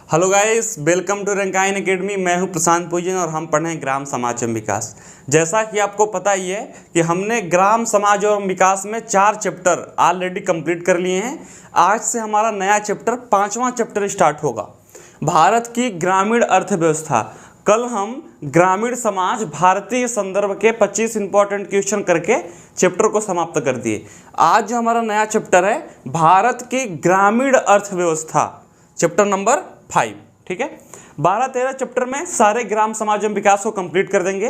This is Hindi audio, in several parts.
Hello guys, welcome to Rankayan academy. मैं हूं प्रशांत पूजन और हम पढ़ रहे हैं ग्राम समाज एवं विकास। जैसा कि आपको पता ही है कि हमने ग्राम समाज एवं विकास में 4 चैप्टर ऑलरेडी कंप्लीट कर लिए हैं। आज से हमारा नया चैप्टर 5वां चैप्टर स्टार्ट होगा, भारत की ग्रामीण अर्थव्यवस्था। कल हम ग्रामीण समाज भारतीय संदर्भ के 25 इंपॉर्टेंट क्वेश्चन करके चैप्टर को समाप्त कर दिए। आज जो हमारा नया चैप्टर है भारत की ग्रामीण अर्थव्यवस्था, चैप्टर नंबर 5। ठीक है, 12-13 चैप्टर में सारे ग्राम समाज एवं विकास को कंप्लीट कर देंगे।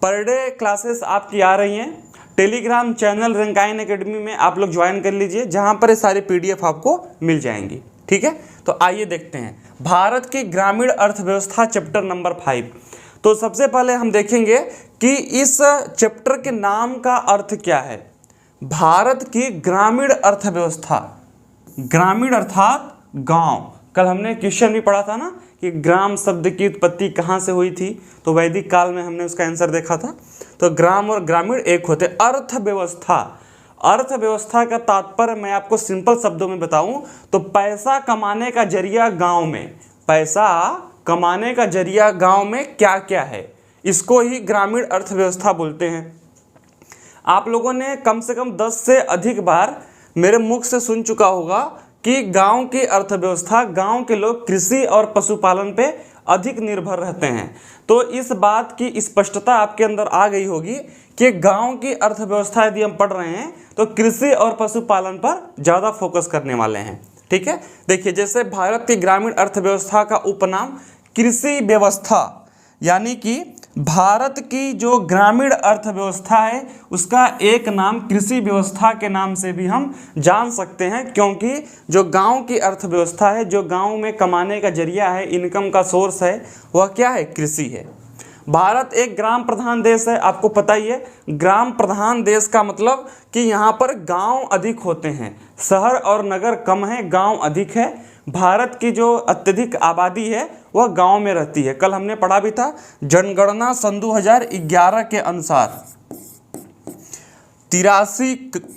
पर डे क्लासेस आपकी आ रही हैं। टेलीग्राम चैनल रंकायन एकेडमी में आप लोग ज्वाइन कर लीजिए, जहां पर ये सारी पीडीएफ आपको मिल जाएंगी। ठीक है, तो आइए देखते हैं भारत की ग्रामीण अर्थव्यवस्था चैप्टर नंबर 5। तो सबसे पहले हम देखेंगे कि इस चैप्टर के नाम का अर्थ क्या है। भारत की ग्रामीण अर्थव्यवस्था, ग्रामीण अर्थात गांव। कल हमने क्वेश्चन भी पढ़ा था ना कि ग्राम शब्द की उत्पत्ति कहाँ से हुई थी, तो वैदिक काल में हमने उसका आंसर देखा था। तो ग्राम और ग्रामीण एक होते। अर्थव्यवस्था, अर्थव्यवस्था का तात्पर्य मैं आपको सिंपल शब्दों में बताऊं तो पैसा कमाने का जरिया गांव में, पैसा कमाने का जरिया गांव में क्या क्या है, इसको ही ग्रामीण अर्थव्यवस्था बोलते हैं। आप लोगों ने कम से कम 10 से अधिक बार मेरे मुख से सुन चुका होगा कि गांव की अर्थव्यवस्था, गांव के लोग कृषि और पशुपालन पे अधिक निर्भर रहते हैं। तो इस बात की स्पष्टता आपके अंदर आ गई होगी कि गांव की अर्थव्यवस्था यदि हम पढ़ रहे हैं तो कृषि और पशुपालन पर ज़्यादा फोकस करने वाले हैं। ठीक है, देखिए जैसे भारत की ग्रामीण अर्थव्यवस्था का उपनाम कृषि व्यवस्था, यानी कि भारत की जो ग्रामीण अर्थव्यवस्था है उसका एक नाम कृषि व्यवस्था के नाम से भी हम जान सकते हैं, क्योंकि जो गांव की अर्थव्यवस्था है, जो गांव में कमाने का जरिया है, इनकम का सोर्स है, वह क्या है? कृषि है। भारत एक ग्राम प्रधान देश है, आपको पता ही है। ग्राम प्रधान देश का मतलब कि यहाँ पर गांव अधिक होते हैं, शहर और नगर कम है, गांव अधिक है। भारत की जो अत्यधिक आबादी है वह गांव में रहती है। कल हमने पढ़ा भी था, जनगणना सन 2011 के अनुसार 83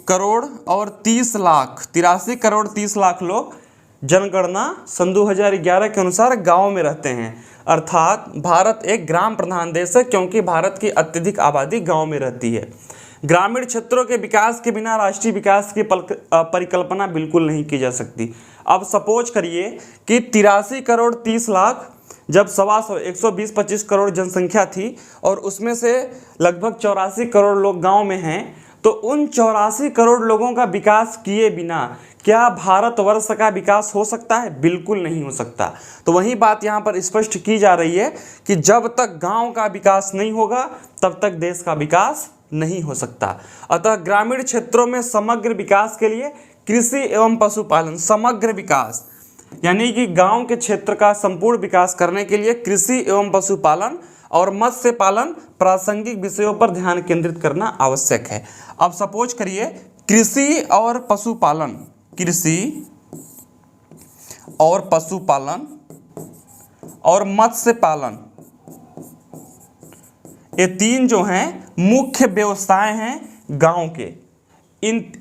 करोड़ और 30 लाख, 83 करोड़ 30 लाख लोग जनगणना सन 2011 के अनुसार गांव में रहते हैं। अर्थात भारत एक ग्राम प्रधान देश है, क्योंकि भारत की अत्यधिक आबादी गांव में रहती है। ग्रामीण क्षेत्रों के विकास के बिना राष्ट्रीय विकास की परिकल्पना बिल्कुल नहीं की जा सकती। अब सपोज करिए कि 83 करोड़ 30 लाख जब 120-125 करोड़ जनसंख्या थी और उसमें से लगभग 84 करोड़ लोग गांव में हैं, तो उन 84 करोड़ लोगों का विकास किए बिना क्या भारतवर्ष का विकास हो सकता है? बिल्कुल नहीं हो सकता। तो वही बात यहाँ पर स्पष्ट की जा रही है कि जब तक गांव का विकास नहीं होगा तब तक देश का विकास नहीं हो सकता। अतः ग्रामीण क्षेत्रों में समग्र विकास के लिए कृषि एवं पशुपालन, समग्र विकास यानी कि गांव के क्षेत्र का संपूर्ण विकास करने के लिए कृषि एवं पशुपालन और मत्स्य पालन प्रासंगिक विषयों पर ध्यान केंद्रित करना आवश्यक है। अब सपोज करिए कृषि और पशुपालन, कृषि और पशुपालन और मत्स्य पालन, ये 3 जो हैं मुख्य व्यवसाय हैं गांव के।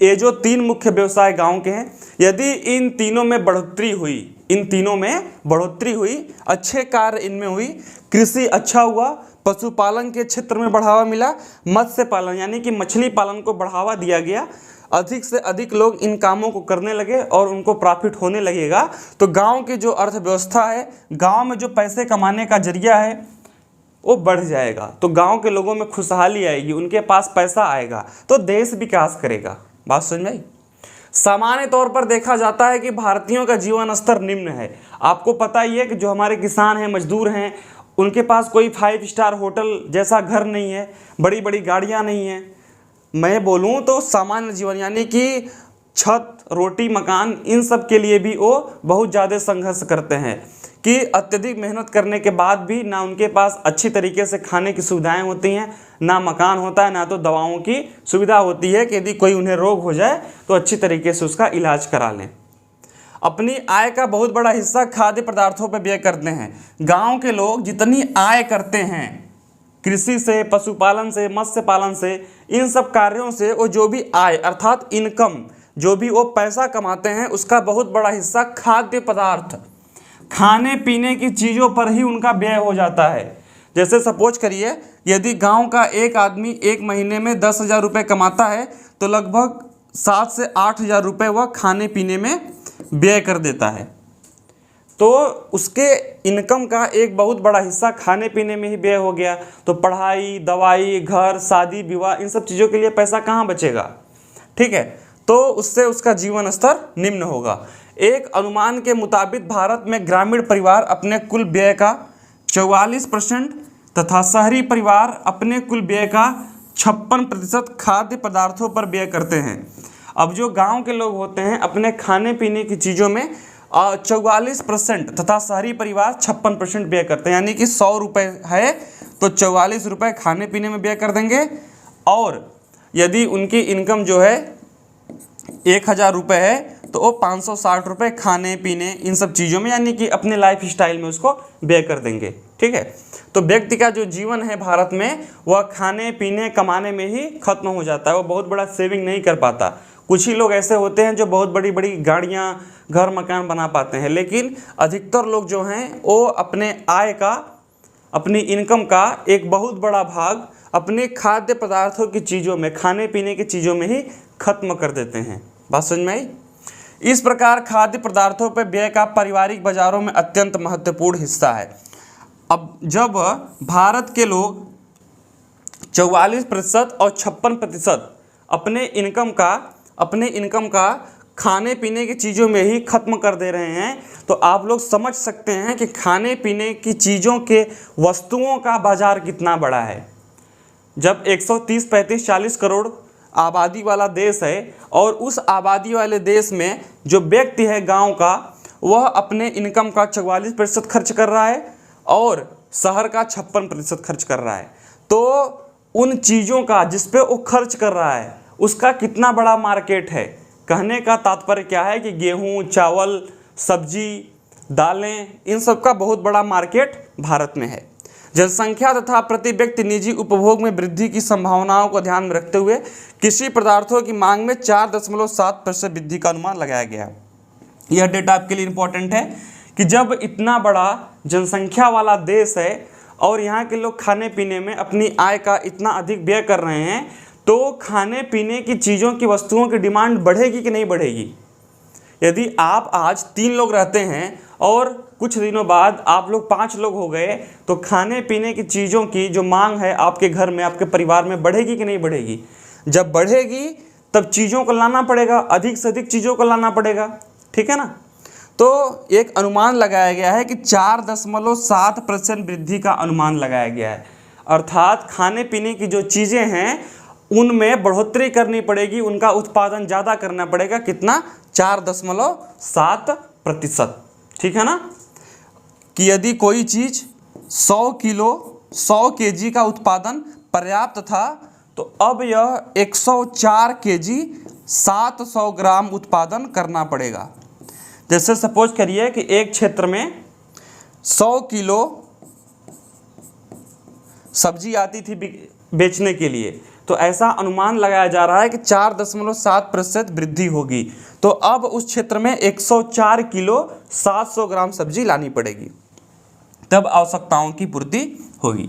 ये जो 3 मुख्य व्यवसाय गांव के हैं, यदि इन तीनों में बढ़ोतरी हुई, इन तीनों में बढ़ोतरी हुई, अच्छे कार्य इनमें हुई, कृषि अच्छा हुआ, पशुपालन के क्षेत्र में बढ़ावा मिला, मत्स्य पालन यानी कि मछली पालन को बढ़ावा दिया गया, अधिक से अधिक लोग इन कामों को करने लगे और उनको प्रॉफिट होने लगेगा, तो गांव की जो अर्थव्यवस्था है, गांव में जो पैसे कमाने का जरिया है वो बढ़ जाएगा। तो गांव के लोगों में खुशहाली आएगी, उनके पास पैसा आएगा तो देश विकास करेगा। बात समझ में आई? सामान्य तौर पर देखा जाता है कि भारतीयों का जीवन स्तर निम्न है। आपको पता ही है कि जो हमारे किसान हैं, मजदूर हैं, उनके पास कोई 5 स्टार होटल जैसा घर नहीं है, बड़ी बड़ी गाड़ियाँ नहीं हैं। मैं बोलूँ तो सामान्य जीवन यानी कि छत, रोटी, मकान, इन सब के लिए भी वो बहुत ज़्यादा संघर्ष करते हैं कि अत्यधिक मेहनत करने के बाद भी ना उनके पास अच्छी तरीके से खाने की सुविधाएं होती हैं, ना मकान होता है, ना तो दवाओं की सुविधा होती है कि यदि कोई उन्हें रोग हो जाए तो अच्छी तरीके से उसका इलाज करा लें। अपनी आय का बहुत बड़ा हिस्सा खाद्य पदार्थों पर व्यय करते हैं। गांव के लोग जितनी आय करते हैं कृषि से, पशुपालन से, मत्स्य पालन से, इन सब कार्यों से, वो जो भी आय अर्थात इनकम, जो भी वो पैसा कमाते हैं, उसका बहुत बड़ा हिस्सा खाद्य पदार्थ खाने पीने की चीज़ों पर ही उनका व्यय हो जाता है। जैसे सपोज करिए, यदि गांव का एक आदमी एक महीने में 10,000 रुपये कमाता है तो लगभग 7 से 8,000 रुपये वह खाने पीने में व्यय कर देता है। तो उसके इनकम का एक बहुत बड़ा हिस्सा खाने पीने में ही व्यय हो गया। तो पढ़ाई, दवाई, घर, शादी विवाह, इन सब चीज़ों के लिए पैसा कहाँ बचेगा? ठीक है, तो उससे उसका जीवन स्तर निम्न होगा। एक अनुमान के मुताबिक भारत में ग्रामीण परिवार अपने कुल व्यय का 44% तथा शहरी परिवार अपने कुल व्यय का 56% खाद्य पदार्थों पर व्यय करते हैं। अब जो गांव के लोग होते हैं अपने खाने पीने की चीज़ों में 44% तथा शहरी परिवार 56% व्यय करते हैं। यानी कि 100 रुपये है तो 44 रुपये खाने पीने में व्यय कर देंगे, और यदि उनकी इनकम जो है 1,000 रुपये है तो वो 560 रुपये खाने पीने इन सब चीज़ों में यानी कि अपने लाइफ स्टाइल में उसको व्यय कर देंगे। ठीक है, तो व्यक्ति का जो जीवन है भारत में वह खाने पीने कमाने में ही खत्म हो जाता है। वो बहुत बड़ा सेविंग नहीं कर पाता। कुछ ही लोग ऐसे होते हैं जो बहुत बड़ी बड़ी गाड़ियाँ, घर मकान बना पाते हैं, लेकिन अधिकतर लोग जो हैं वो अपने आय का, अपनी इनकम का एक बहुत बड़ा भाग अपने खाद्य पदार्थों की चीज़ों में, खाने पीने की चीज़ों में ही खत्म कर देते हैं। बात समझ में आई? इस प्रकार खाद्य पदार्थों पर व्यय का पारिवारिक बाजारों में अत्यंत महत्वपूर्ण हिस्सा है। अब जब भारत के लोग 44% और 56% अपने इनकम का खाने पीने की चीज़ों में ही खत्म कर दे रहे हैं, तो आप लोग समझ सकते हैं कि खाने पीने की चीज़ों के वस्तुओं का बाजार कितना बड़ा है। जब 130, 35, 40 करोड़ आबादी वाला देश है और उस आबादी वाले देश में जो व्यक्ति है गांव का, वह अपने इनकम का 44% खर्च कर रहा है और शहर का 56% खर्च कर रहा है, तो उन चीज़ों का जिस पे वो खर्च कर रहा है उसका कितना बड़ा मार्केट है। कहने का तात्पर्य क्या है कि गेहूँ, चावल, सब्जी, दालें, इन सब का बहुत बड़ा मार्केट भारत में है। जनसंख्या तथा प्रति व्यक्ति निजी उपभोग में वृद्धि की संभावनाओं को ध्यान में रखते हुए कृषि पदार्थों की मांग में 4.7% वृद्धि का अनुमान लगाया गया। यह डेटा आपके लिए इम्पोर्टेंट है कि जब इतना बड़ा जनसंख्या वाला देश है और यहाँ के लोग खाने पीने में अपनी आय का इतना अधिक व्यय कर रहे हैं, तो खाने पीने की चीज़ों की वस्तुओं की डिमांड बढ़ेगी कि नहीं बढ़ेगी? यदि आप आज 3 लोग रहते हैं और कुछ दिनों बाद आप लोग 5 लोग हो गए, तो खाने पीने की चीज़ों की जो मांग है आपके घर में, आपके परिवार में बढ़ेगी कि नहीं बढ़ेगी? जब बढ़ेगी तब चीज़ों को लाना पड़ेगा, अधिक से अधिक चीज़ों को लाना पड़ेगा। ठीक है ना? तो एक अनुमान लगाया गया है कि 4.7% वृद्धि का अनुमान लगाया गया है। अर्थात खाने पीने की जो चीज़ें हैं उनमें बढ़ोतरी करनी पड़ेगी, उनका उत्पादन ज़्यादा करना पड़ेगा। कितना? 4.7%। ठीक है ना? कि यदि कोई चीज़ 100 केजी का उत्पादन पर्याप्त था, तो अब यह 104 केजी 700 ग्राम उत्पादन करना पड़ेगा। जैसे सपोज करिए कि एक क्षेत्र में 100 किलो सब्जी आती थी बेचने के लिए, तो ऐसा अनुमान लगाया जा रहा है कि 4.7% वृद्धि होगी। तो अब उस क्षेत्र में 104 किलो 700 ग्राम सब्जी लानी पड़ेगी, तब आवश्यकताओं की पूर्ति होगी।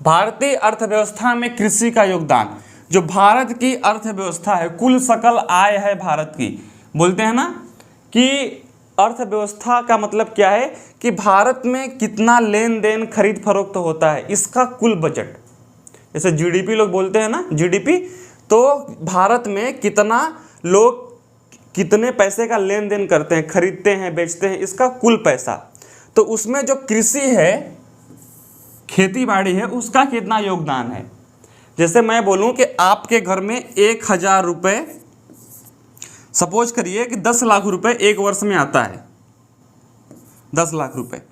भारतीय अर्थव्यवस्था में कृषि का योगदान, जो भारत की अर्थव्यवस्था है, कुल सकल आय है भारत की, बोलते हैं ना कि अर्थव्यवस्था का मतलब क्या है कि भारत में कितना लेन देन खरीद फरोख्त होता है, इसका कुल बजट। जैसे जीडीपी लोग बोलते हैं ना, जीडीपी, तो भारत में कितना लोग कितने पैसे का लेन देन करते हैं, खरीदते हैं, बेचते हैं, इसका कुल पैसा। तो उसमें जो कृषि है, खेती बाड़ी है, उसका कितना योगदान है। जैसे मैं बोलूं कि आपके घर में 1,000 रुपये, सपोज करिए कि 10 लाख रुपए एक वर्ष में आता है, 10 लाख रुपए।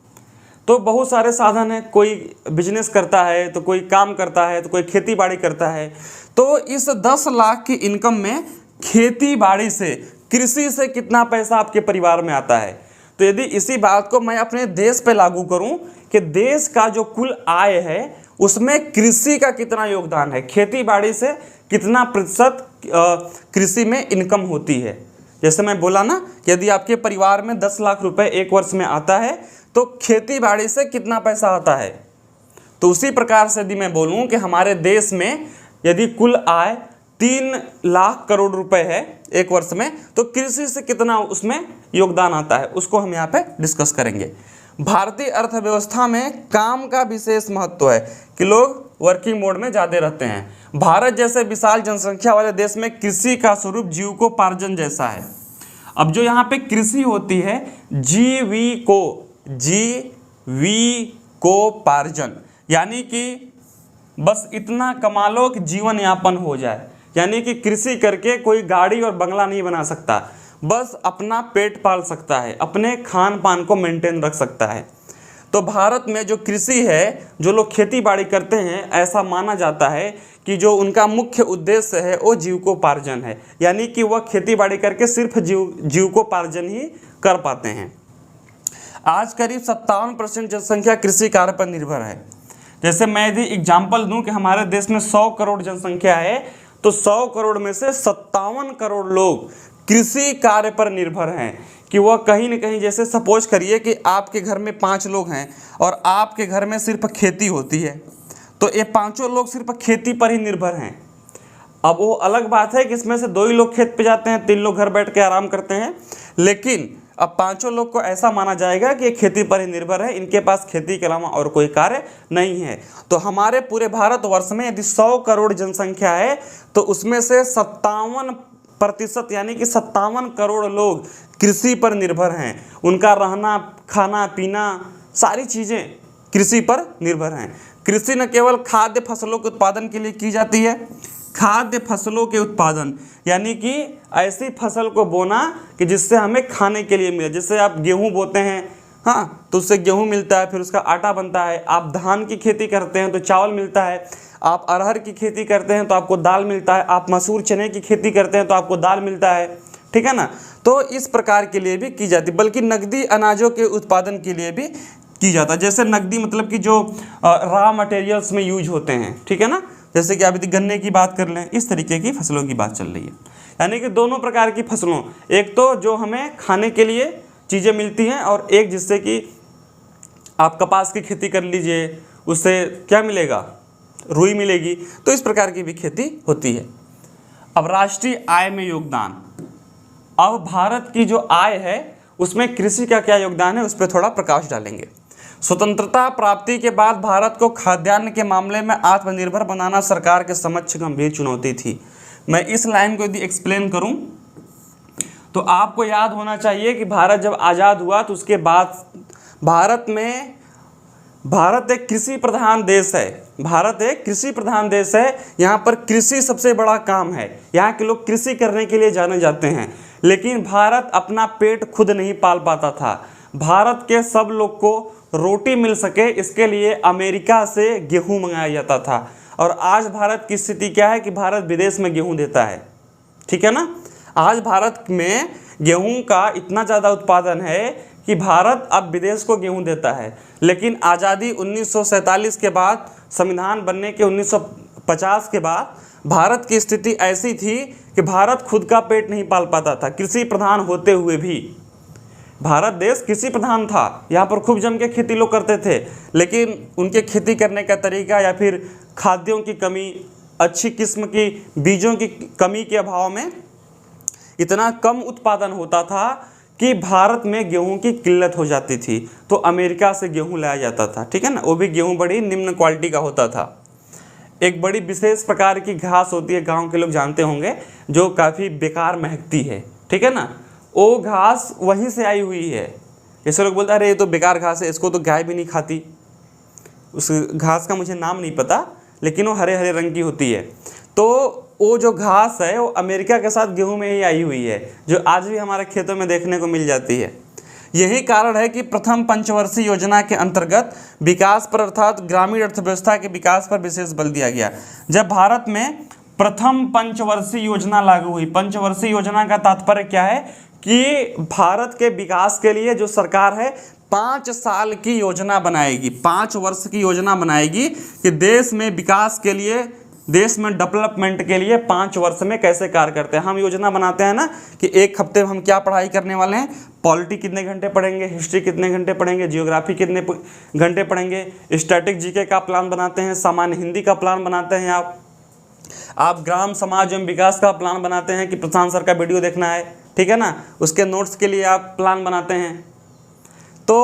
तो बहुत सारे साधन हैं, कोई बिजनेस करता है, तो कोई काम करता है, तो कोई खेती बाड़ी करता है। तो इस 10 लाख की इनकम में खेती बाड़ी से, कृषि से कितना पैसा आपके परिवार में आता है। तो यदि इसी बात को मैं अपने देश पे लागू करूं कि देश का जो कुल आय है उसमें कृषि का कितना योगदान है, खेती बाड़ी से कितना प्रतिशत कृषि में इनकम होती है, जैसे मैं बोला ना कि यदि आपके परिवार में 10 लाख रुपए एक वर्ष में आता है तो खेती बाड़ी से कितना पैसा आता है। तो उसी प्रकार से यदि मैं बोलूं कि हमारे देश में यदि कुल आय 3 लाख करोड़ रुपए है एक वर्ष में, तो कृषि से कितना उसमें योगदान आता है उसको हम यहाँ पे डिस्कस करेंगे। भारतीय अर्थव्यवस्था में काम का विशेष महत्व है कि लोग वर्किंग मोड में ज़्यादा रहते हैं। भारत जैसे विशाल जनसंख्या वाले देश में कृषि का स्वरूप जीविकोपार्जन जैसा है। अब जो यहाँ पे कृषि होती है जीविकोपार्जन, यानी कि बस इतना कमा लो कि जीवन यापन हो जाए, यानी कि कृषि करके कोई गाड़ी और बंगला नहीं बना सकता, बस अपना पेट पाल सकता है, अपने खान पान को मेंटेन रख सकता है। तो भारत में जो कृषि है, जो लोग खेती बाड़ी करते हैं, ऐसा माना जाता है कि जो उनका मुख्य उद्देश्य है वो जीविकोपार्जन है, यानी कि वह खेती बाड़ी करके सिर्फ जीविकोपार्जन ही कर पाते हैं। आज करीब 57% जनसंख्या कृषि कार्य पर निर्भर है। जैसे मैं यदि एग्जाम्पल दूं कि हमारे देश में 100 करोड़ जनसंख्या है, तो 100 करोड़ में से 57 करोड़ लोग कृषि कार्य पर निर्भर हैं कि वह कहीं न कहीं, जैसे सपोज करिए कि आपके घर में 5 लोग हैं और आपके घर में सिर्फ खेती होती है, तो ये 5 लोग सिर्फ खेती पर ही निर्भर हैं। अब वो अलग बात है कि इसमें से 2 ही लोग खेत पे जाते हैं, 3 लोग घर बैठ के आराम करते हैं, लेकिन अब 5 लोग को ऐसा माना जाएगा कि ये खेती पर ही निर्भर है, इनके पास खेती के अलावा और कोई कार्य नहीं है। तो हमारे पूरे भारतवर्ष में यदि 100 करोड़ जनसंख्या है तो उसमें से 57% यानी कि 57 करोड़ लोग कृषि पर निर्भर हैं। उनका रहना, खाना पीना, सारी चीज़ें कृषि पर निर्भर हैं। कृषि न केवल खाद्य फसलों के उत्पादन के लिए की जाती है, खाद्य फसलों के उत्पादन यानी कि ऐसी फसल को बोना कि जिससे हमें खाने के लिए मिले। जैसे आप गेहूं बोते हैं, हाँ, तो उससे गेहूं मिलता है, फिर उसका आटा बनता है। आप धान की खेती करते हैं तो चावल मिलता है। आप अरहर की खेती करते हैं तो आपको दाल मिलता है। आप मसूर चने की खेती करते हैं तो आपको दाल मिलता है, ठीक है ना। तो इस प्रकार के लिए भी की जाती है, बल्कि नकदी अनाजों के उत्पादन के लिए भी की जाता है। जैसे नकदी मतलब कि जो रॉ मटेरियल्स में यूज होते हैं, ठीक है ना। जैसे कि आप यदि गन्ने की बात कर लें, इस तरीके की फसलों की बात चल रही है। यानी कि दोनों प्रकार की फसलों, एक तो जो हमें खाने के लिए चीज़ें मिलती हैं और एक जिससे कि आप कपास की खेती कर लीजिए, उससे क्या मिलेगा, रुई मिलेगी। तो इस प्रकार की भी खेती होती है। अब राष्ट्रीय आय में योगदान, अब भारत की जो आय है उसमें कृषि का क्या योगदान है उस पर थोड़ा प्रकाश डालेंगे। स्वतंत्रता प्राप्ति के बाद भारत को खाद्यान्न के मामले में आत्मनिर्भर बनाना सरकार के समक्ष गंभीर चुनौती थी। मैं इस लाइन को यदि एक्सप्लेन करूं तो आपको याद होना चाहिए कि भारत जब आज़ाद हुआ तो उसके बाद भारत एक कृषि प्रधान देश है। भारत एक कृषि प्रधान देश है। यहाँ पर कृषि सबसे बड़ा काम है। यहाँ के लोग कृषि करने के लिए जाने जाते हैं। लेकिन भारत अपना पेट खुद नहीं पाल पाता था। भारत के सब लोग को रोटी मिल सके इसके लिए अमेरिका से गेहूं मंगाया जाता था। और आज भारत की स्थिति क्या है कि भारत विदेश में गेहूं देता है, ठीक है ना। आज भारत में गेहूं का इतना ज़्यादा उत्पादन है कि भारत अब विदेश को गेहूं देता है। लेकिन आज़ादी 1947 के बाद, संविधान बनने के 1950 के बाद भारत की स्थिति ऐसी थी कि भारत खुद का पेट नहीं पाल पाता था। कृषि प्रधान होते हुए भी भारत देश कृषि प्रधान था। यहाँ पर खूब जम के खेती लोग करते थे, लेकिन उनके खेती करने का तरीका या फिर खाद्यों की कमी, अच्छी किस्म की बीजों की कमी के अभाव में इतना कम उत्पादन होता था कि भारत में गेहूं की किल्लत हो जाती थी। तो अमेरिका से गेहूं लाया जाता था, ठीक है ना। वो भी गेहूं बड़ी निम्न क्वालिटी का होता था। एक बड़ी विशेष प्रकार की घास होती है, गांव के लोग जानते होंगे, जो काफ़ी बेकार महकती है, ठीक है ना। वो घास वहीं से आई हुई है। ऐसे लोग बोलते हैं अरे ये तो बेकार घास है, इसको तो गाय भी नहीं खाती। उस घास का मुझे नाम नहीं पता, लेकिन वो हरे हरे रंग की होती है। तो वो जो घास है वो अमेरिका के साथ गेहूं में ही आई हुई है, जो आज भी हमारे खेतों में देखने को मिल जाती है। यही कारण है कि प्रथम पंचवर्षीय योजना के अंतर्गत विकास पर अर्थात ग्रामीण अर्थव्यवस्था के विकास पर विशेष बल दिया गया। जब भारत में प्रथम पंचवर्षीय योजना लागू हुई, पंचवर्षीय योजना का तात्पर्य क्या है कि भारत के विकास के लिए जो सरकार है 5 साल की योजना बनाएगी, 5 वर्ष की योजना बनाएगी कि देश में विकास के लिए देश में डेवलपमेंट के लिए 5 वर्ष में कैसे कार्य करते हैं। हम योजना बनाते हैं ना कि एक हफ्ते में हम क्या पढ़ाई करने वाले हैं, पॉलिटी कितने घंटे पढ़ेंगे, हिस्ट्री कितने घंटे पढ़ेंगे, जियोग्राफी कितने घंटे पढ़ेंगे, स्टैटिक जीके का प्लान बनाते हैं, सामान्य हिंदी का प्लान बनाते हैं, आप ग्राम समाज एवं विकास का प्लान बनाते हैं कि प्रशांत सर का वीडियो देखना है, ठीक है ना, उसके नोट्स के लिए आप प्लान बनाते हैं। तो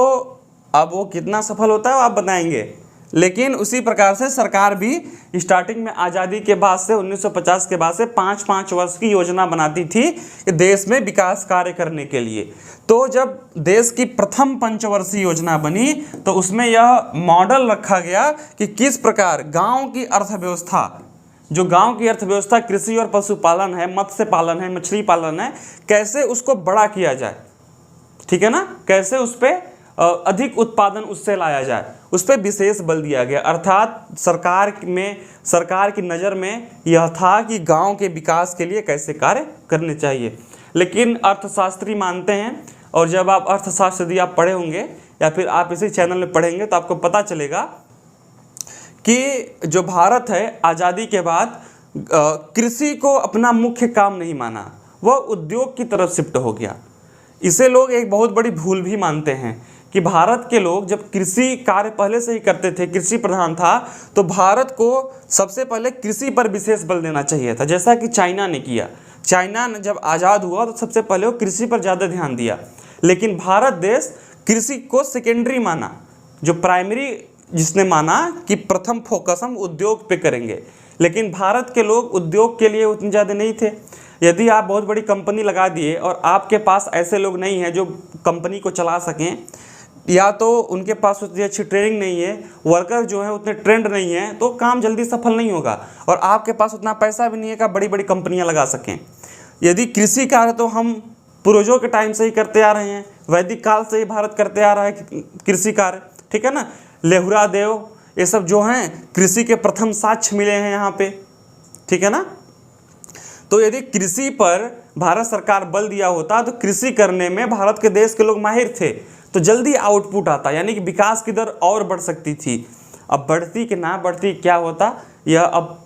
अब वो कितना सफल होता है वो आप बताएंगे। लेकिन उसी प्रकार से सरकार भी स्टार्टिंग में आज़ादी के बाद से 1950 के बाद से 5-5 वर्ष की योजना बनाती थी कि देश में विकास कार्य करने के लिए। तो जब देश की प्रथम पंचवर्षीय योजना बनी तो उसमें यह मॉडल रखा गया कि किस प्रकार गांव की अर्थव्यवस्था, जो गांव की अर्थव्यवस्था कृषि और पशुपालन है, मत्स्य पालन है, मछली पालन है, कैसे उसको बड़ा किया जाए, ठीक है ना, कैसे उस पर अधिक उत्पादन उससे लाया जाए, उस पर विशेष बल दिया गया। अर्थात सरकार की नज़र में यह था कि गांव के विकास के लिए कैसे कार्य करने चाहिए। लेकिन अर्थशास्त्री मानते हैं, और जब आप अर्थशास्त्र यदि आप पढ़े होंगे या फिर आप इसी चैनल में पढ़ेंगे तो आपको पता चलेगा कि जो भारत है आज़ादी के बाद कृषि को अपना मुख्य काम नहीं माना, वह उद्योग की तरफ शिफ्ट हो गया। इसे लोग एक बहुत बड़ी भूल भी मानते हैं कि भारत के लोग जब कृषि कार्य पहले से ही करते थे, कृषि प्रधान था, तो भारत को सबसे पहले कृषि पर विशेष बल देना चाहिए था, जैसा कि चाइना ने किया। चाइना ने जब आज़ाद हुआ तो सबसे पहले वो कृषि पर ज़्यादा ध्यान दिया। लेकिन भारत देश कृषि को सेकेंडरी माना, जो प्राइमरी जिसने माना कि प्रथम फोकस हम उद्योग पे करेंगे। लेकिन भारत के लोग उद्योग के लिए उतने ज़्यादा नहीं थे। यदि आप बहुत बड़ी कंपनी लगा दिए और आपके पास ऐसे लोग नहीं हैं जो कंपनी को चला सकें, या तो उनके पास उतनी अच्छी ट्रेनिंग नहीं है, वर्कर जो है उतने ट्रेंड नहीं है, तो काम जल्दी सफल नहीं होगा। और आपके पास उतना पैसा भी नहीं है कि आप बड़ी बड़ी कंपनियां लगा सकें। यदि कृषि कार्य तो हम पूर्वजों के टाइम से ही करते आ रहे हैं, वैदिक काल से ही भारत करते आ रहा है कृषि कार्य, ठीक है ना। लेहुरा देव ये सब जो हैं कृषि के प्रथम साक्ष्य मिले हैं यहाँ पे, ठीक है ना। तो यदि कृषि पर भारत सरकार बल दिया होता तो कृषि करने में भारत के देश के लोग माहिर थे, तो जल्दी आउटपुट आता, यानी कि विकास की दर और बढ़ सकती थी। अब बढ़ती कि ना बढ़ती क्या होता, यह अब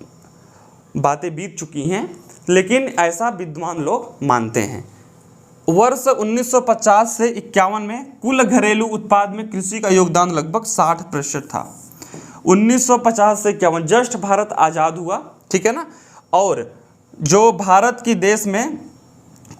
बातें बीत चुकी हैं, लेकिन ऐसा विद्वान लोग मानते हैं। वर्ष 1950 से 51 में कुल घरेलू उत्पाद में कृषि का योगदान लगभग 60% था। 1950 से 51 जस्ट भारत आज़ाद हुआ, ठीक है ना। और जो भारत की देश में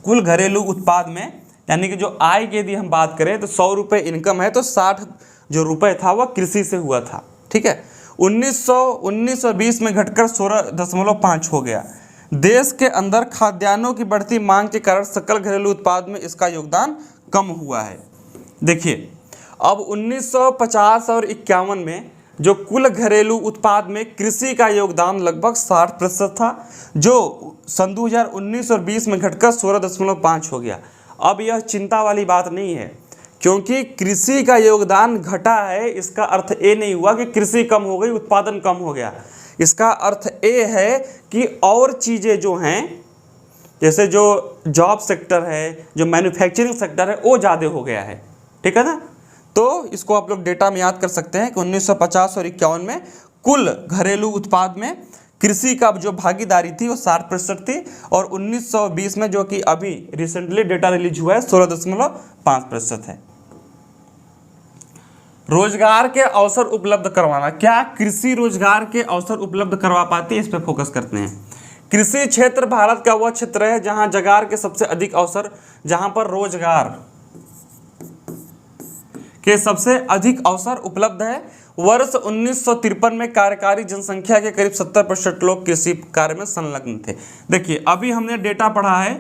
कुल घरेलू उत्पाद में, यानी कि जो आय की यदि हम बात करें तो 100 रुपये इनकम है तो 60 जो रुपये था वह कृषि से हुआ था, ठीक है। 1920 में घटकर 16.5 हो गया। देश के अंदर खाद्यान्नों की बढ़ती मांग के कारण सकल घरेलू उत्पाद में इसका योगदान कम हुआ है। देखिए अब 1950 और 51 में जो कुल घरेलू उत्पाद में कृषि का योगदान लगभग 60% था, जो सन 2019 और 20 में घटकर 16.5 हो गया। अब यह चिंता वाली बात नहीं है, क्योंकि कृषि का योगदान घटा है, इसका अर्थ ये नहीं हुआ कि कृषि कम हो गई, उत्पादन कम हो गया। इसका अर्थ ये है कि और चीज़ें जो हैं, जैसे जो जॉब सेक्टर है, जो मैन्युफैक्चरिंग सेक्टर है, वो ज़्यादा हो गया है, ठीक है ना। तो इसको आप लोग डेटा में याद कर सकते हैं कि 1950 और 51 में कुल घरेलू उत्पाद में कृषि का जो भागीदारी थी वो 60% थी, और 1920 में जो कि अभी रिसेंटली डेटा रिलीज हुआ है 16.5% है। रोजगार के अवसर उपलब्ध करवाना, क्या कृषि रोजगार के अवसर उपलब्ध करवा पाती है, इस पर फोकस करते हैं। कृषि क्षेत्र भारत का वह क्षेत्र है जहां रोजगार के सबसे अधिक अवसर, जहां पर रोजगार के सबसे अधिक अवसर उपलब्ध है। वर्ष 1953 में कार्यकारी जनसंख्या के करीब 70% लोग कृषि कार्य में संलग्न थे। देखिए अभी हमने डेटा पढ़ा है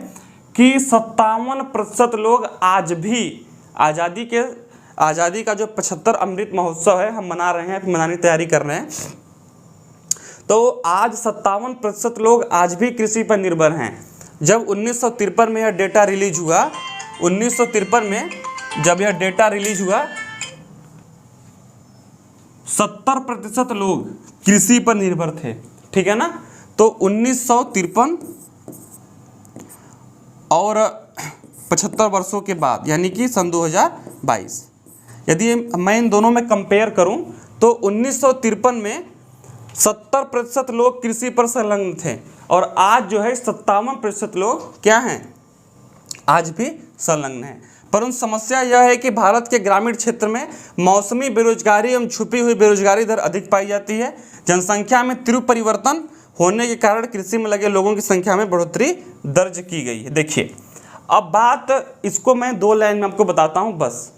कि 57% लोग आज भी आज़ादी का जो 75 अमृत महोत्सव है हम मना रहे हैं, मनाने की तैयारी कर रहे हैं, तो आज 57% लोग आज भी कृषि पर निर्भर हैं। जब 1953 में यह डेटा रिलीज हुआ, 1953 में जब यह डेटा रिलीज हुआ 70% लोग कृषि पर निर्भर थे, ठीक है ना। तो 1953 और 75 वर्षों के बाद यानी कि सन 2022, यदि मैं इन दोनों में कंपेयर करूं तो 1953 में 70% लोग कृषि पर संलग्न थे और आज जो है 57% लोग क्या हैं, आज भी संलग्न हैं। परंतु समस्या यह है कि भारत के ग्रामीण क्षेत्र में मौसमी बेरोजगारी एवं छुपी हुई बेरोजगारी दर अधिक पाई जाती है। जनसंख्या में तीव्र परिवर्तन होने के कारण कृषि में लगे लोगों की संख्या में बढ़ोतरी दर्ज की गई है। देखिए, अब बात इसको मैं 2 लाइन में आपको बताता हूं बस।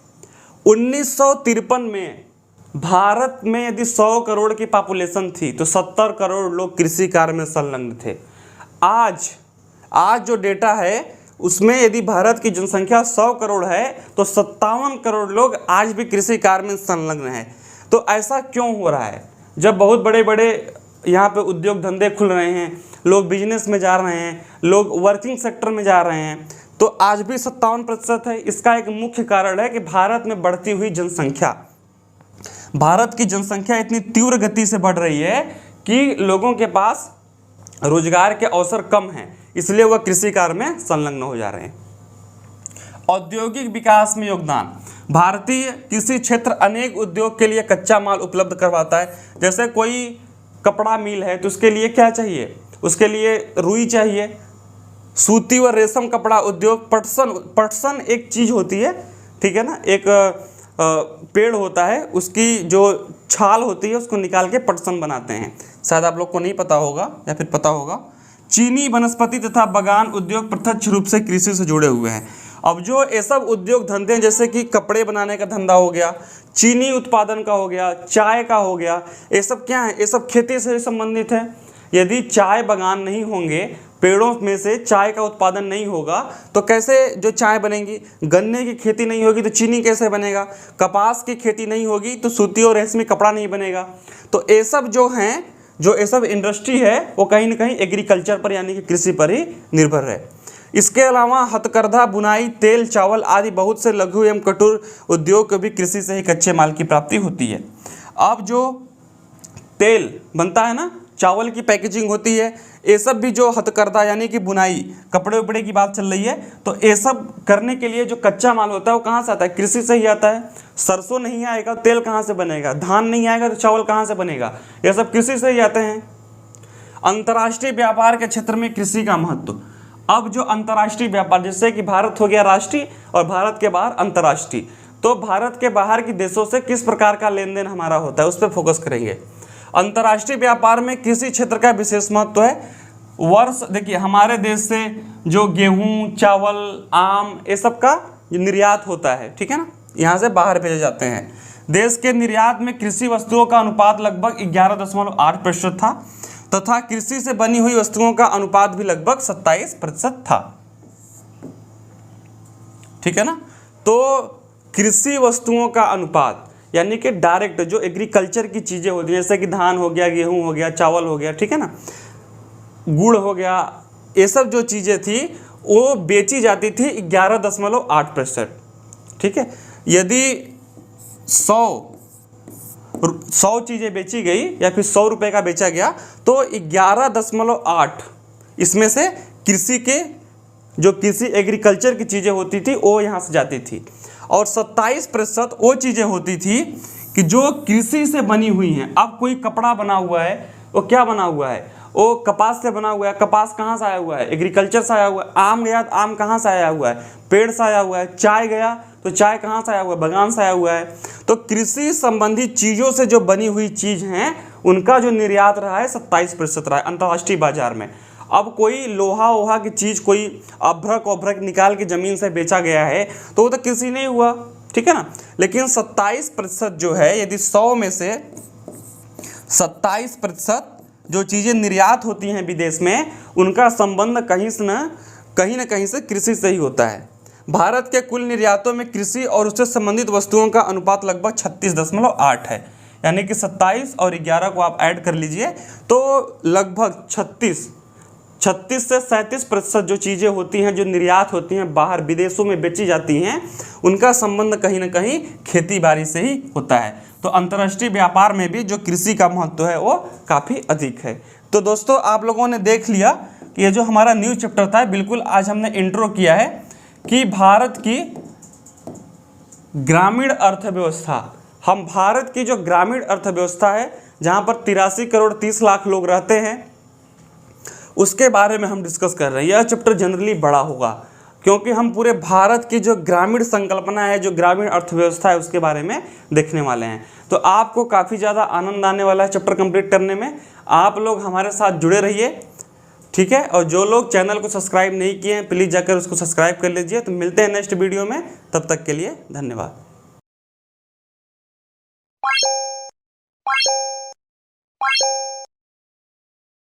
1953 में भारत में यदि 100 करोड़ की पॉपुलेशन थी तो 70 करोड़ लोग कृषि कार्य में संलग्न थे। आज जो डेटा है उसमें यदि भारत की जनसंख्या 100 करोड़ है तो 57 करोड़ लोग आज भी कृषि कार्य में संलग्न हैं। तो ऐसा क्यों हो रहा है? जब बहुत बड़े बड़े यहाँ पे उद्योग धंधे खुल रहे हैं, लोग बिजनेस में जा रहे हैं, लोग वर्किंग सेक्टर में जा रहे हैं, तो आज भी 57% है। इसका एक मुख्य कारण है कि भारत में बढ़ती हुई जनसंख्या, भारत की जनसंख्या इतनी तीव्र गति से बढ़ रही है कि लोगों के पास रोजगार के अवसर कम हैं, इसलिए वह कृषि कार्य में संलग्न हो जा रहे हैं। औद्योगिक विकास में योगदान। भारतीय कृषि क्षेत्र अनेक उद्योग के लिए कच्चा माल उपलब्ध करवाता है। जैसे कोई कपड़ा मिल है तो उसके लिए क्या चाहिए, उसके लिए रुई चाहिए। सूती व रेशम कपड़ा उद्योग, पटसन एक चीज़ होती है, ठीक है ना, एक पेड़ होता है, उसकी जो छाल होती है उसको निकाल के पटसन बनाते हैं। शायद आप लोग को नहीं पता होगा या फिर पता होगा। चीनी वनस्पति तथा बागान उद्योग प्रत्यक्ष रूप से कृषि से जुड़े हुए हैं। अब जो ये सब उद्योग धंधे जैसे कि कपड़े बनाने का धंधा हो गया, चीनी उत्पादन का हो गया, चाय का हो गया, ये सब क्या है, ये सब खेती से संबंधित है। यदि चाय बागान नहीं होंगे, पेड़ों में से चाय का उत्पादन नहीं होगा तो कैसे जो चाय बनेगी? गन्ने की खेती नहीं होगी तो चीनी कैसे बनेगा? कपास की खेती नहीं होगी तो सूती और रेशमी कपड़ा नहीं बनेगा। तो ये सब जो हैं, जो ये सब इंडस्ट्री है वो कहीं ना कहीं एग्रीकल्चर पर यानी कि कृषि पर ही निर्भर है। इसके अलावा हथकरघा, बुनाई, तेल, चावल आदि बहुत से लघु एवं कठोर उद्योग को भी कृषि से ही कच्चे माल की प्राप्ति होती है। अब जो तेल बनता है ना, चावल की पैकेजिंग होती है, ये सब भी जो हथकरघा यानी कि बुनाई, कपड़े उपड़े की बात चल रही है, तो ये सब करने के लिए जो कच्चा माल होता है वो कहाँ से आता है? कृषि से ही आता है। सरसों नहीं आएगा तेल कहाँ से बनेगा? धान नहीं आएगा तो चावल कहाँ से बनेगा? ये सब कृषि से ही आते हैं। अंतर्राष्ट्रीय व्यापार के क्षेत्र में कृषि का महत्व। अब जो अंतर्राष्ट्रीय व्यापार, जैसे कि भारत हो गया राष्ट्रीय और भारत के बाहर अंतर्राष्ट्रीय, तो भारत के बाहर के देशों से किस प्रकार का लेन देन हमारा होता है उस पर फोकस करेंगे। अंतर्राष्ट्रीय व्यापार में कृषि क्षेत्र का विशेष महत्व है। वर्ष देखिए, हमारे देश से जो गेहूं, चावल, आम ये सब का निर्यात होता है, ठीक है ना, यहाँ से बाहर भेजे जाते हैं। देश के निर्यात में कृषि वस्तुओं का अनुपात लगभग 11.8% था तथा कृषि से बनी हुई वस्तुओं का अनुपात भी लगभग 27% था, ठीक है ना। तो कृषि वस्तुओं का अनुपात यानी कि डायरेक्ट जो एग्रीकल्चर की चीज़ें होती हैं, जैसे कि धान हो गया, गेहूं हो गया, चावल हो गया, ठीक है ना, गुड़ हो गया, ये सब जो चीज़ें थी वो बेची जाती थी 11.8%, ठीक है। यदि 100 चीज़ें बेची गई या फिर 100 रुपये का बेचा गया तो 11.8 इसमें से कृषि के जो कृषि एग्रीकल्चर की चीज़ें होती थी वो यहाँ से जाती थी, और 27% वो चीज़ें होती थी कि जो कृषि से बनी हुई हैं। अब कोई कपड़ा बना हुआ है, वो क्या बना हुआ है? वो कपास से बना हुआ है। कपास कहाँ से आया हुआ है? एग्रीकल्चर से आया हुआ है। आम गया तो आम कहाँ से आया हुआ है? पेड़ से आया हुआ है। चाय गया तो चाय कहाँ से आया हुआ है? बागान से आया हुआ है। तो कृषि संबंधित चीज़ों से जो बनी हुई चीज़ हैं उनका जो निर्यात रहा है 27% रहा है अंतर्राष्ट्रीय बाजार में। अब कोई लोहा वोहा की चीज़, कोई अभ्रक निकाल के ज़मीन से बेचा गया है तो वो तो कृषि नहीं हुआ, ठीक है ना। लेकिन 27% जो है, यदि 100 में से 27% जो चीज़ें निर्यात होती हैं विदेश में, उनका संबंध कहीं न कहीं से कृषि से ही होता है। भारत के कुल निर्यातों में कृषि और उससे संबंधित वस्तुओं का अनुपात लगभग 36.8 है, यानी कि 27 और 11 को आप ऐड कर लीजिए तो लगभग 36 से 37% जो चीज़ें होती हैं, जो निर्यात होती हैं, बाहर विदेशों में बेची जाती हैं, उनका संबंध कहीं ना कहीं खेती बाड़ी से ही होता है। तो अंतर्राष्ट्रीय व्यापार में भी जो कृषि का महत्व है वो काफ़ी अधिक है। तो दोस्तों, आप लोगों ने देख लिया कि ये जो हमारा न्यू चैप्टर था, बिल्कुल आज हमने इंट्रो किया है कि भारत की ग्रामीण अर्थव्यवस्था, हम भारत की जो ग्रामीण अर्थव्यवस्था है, जहाँ पर 83 करोड़ 30 लाख लोग रहते हैं, उसके बारे में हम डिस्कस कर रहे हैं। यह चैप्टर जनरली बड़ा होगा क्योंकि हम पूरे भारत की जो ग्रामीण संकल्पना है, जो ग्रामीण अर्थव्यवस्था है, उसके बारे में देखने वाले हैं। तो आपको काफ़ी ज़्यादा आनंद आने वाला है चैप्टर कंप्लीट करने में। आप लोग हमारे साथ जुड़े रहिए, ठीक है। और जो लोग चैनल को सब्सक्राइब नहीं किए हैं प्लीज़ जाकर उसको सब्सक्राइब कर लीजिए। तो मिलते हैं नेक्स्ट वीडियो में, तब तक के लिए धन्यवाद।